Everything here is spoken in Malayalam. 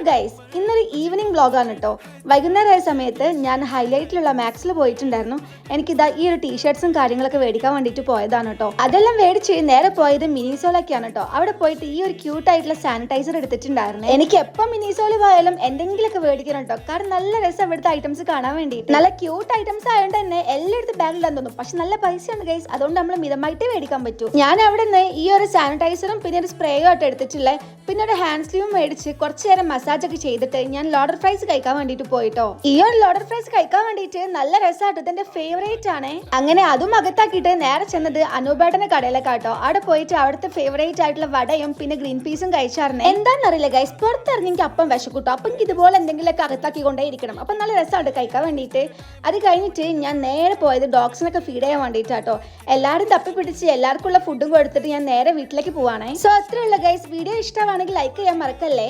ഗൈസ്, ഇന്നൊരു ഈവനിങ് വ്ളോഗാണ് കേട്ടോ. വൈകുന്നേരമായ സമയത്ത് ഞാൻ ഹൈലൈറ്റിലുള്ള മാക്സിൽ പോയിട്ടുണ്ടായിരുന്നു. എനിക്കിതാ ഈ ഒരു ടീഷർട്ട്സും കാര്യങ്ങളൊക്കെ മേടിക്കാൻ വേണ്ടിയിട്ട് പോയതാണ് കേട്ടോ. അതെല്ലാം മേടിച്ച് നേരെ പോയത് മിനിസോളൊക്കെയാണ് കേട്ടോ. അവിടെ പോയിട്ട് ഈ ഒരു ക്യൂട്ടായിട്ടുള്ള സാനിറ്റൈസർ എടുത്തിട്ടുണ്ടായിരുന്നു. എനിക്ക് എപ്പം മിനിസോള് പോയാലും എന്തെങ്കിലുമൊക്കെ മേടിക്കണം കേട്ടോ. കാരണം നല്ല രസം ഇവിടുത്തെ ഐറ്റംസ് കാണാൻ വേണ്ടിയിട്ട്. നല്ല ക്യൂട്ട് ഐറ്റംസ് ആയതുകൊണ്ട് തന്നെ എല്ലായിടത്തും ബാഗിലാന്ന് തോന്നും. പക്ഷെ നല്ല പൈസയാണ് ഗൈസ്, അതുകൊണ്ട് നമ്മൾ മിതമായിട്ടേ മേടിക്കാൻ പറ്റൂ. ഞാൻ അവിടെ നിന്ന് ഈ ഒരു സാനിറ്റൈസറും പിന്നെ ഒരു സ്പ്രേയും ആയിട്ട് എടുത്തിട്ടുള്ളത്. പിന്നെ ഒരു ഹാൻഡ് സ്ലീവും മേടിച്ച് കുറച്ച് നേരം മസാജ് ഒക്കെ ചെയ്തിട്ട് ഞാൻ ലോഡർ ഫ്രൈസ് കഴിക്കാൻ വേണ്ടിട്ട് പോയിട്ടോ. ഈ ഒരു ലോഡർ ഫ്രൈസ് കഴിക്കാൻ വേണ്ടിട്ട് നല്ല രസമായിട്ട് ഇതെന്റെ ഫേവറേറ്റ് ആണ്. അങ്ങനെ അതും അകത്താക്കിയിട്ട് നേരെ ചെന്നത് അനൂപേട്ടന്റെ കടയിലേക്കാട്ടോ. അവിടെ പോയിട്ട് അവിടുത്തെ ഫേവറേറ്റ് ആയിട്ടുള്ള വടയും പിന്നെ ഗ്രീൻ പീസും കഴിച്ചായിരുന്നു. എന്താണെന്നറിയില്ല ഗൈസ്, പുറത്തിറങ്ങി എനിക്ക് അപ്പം വിശക്കൂട്ടോ. അപ്പം എനിക്ക് ഇതുപോലെ എന്തെങ്കിലുമൊക്കെ അകത്താക്കി കൊണ്ടേ ഇരിക്കണം. അപ്പം നല്ല രസമായിട്ട് കഴിക്കാൻ വേണ്ടിയിട്ട്. അത് കഴിഞ്ഞിട്ട് ഞാൻ നേരെ പോയത് ഡോഗ്സിനൊക്കെ ഫീഡ് ചെയ്യാൻ വേണ്ടിയിട്ടാട്ടോ. എല്ലാവരും തപ്പി പിടിച്ച് എല്ലാവർക്കുള്ള ഫുഡും കൊടുത്തിട്ട് ഞാൻ നേരെ വീട്ടിലേക്ക് പോവാണേ. സോ അത്രയുള്ള ഗൈസ്, വീഡിയോ ഇഷ്ടമാണെങ്കിൽ ലൈക്ക് ചെയ്യാൻ മറക്കല്ലേ.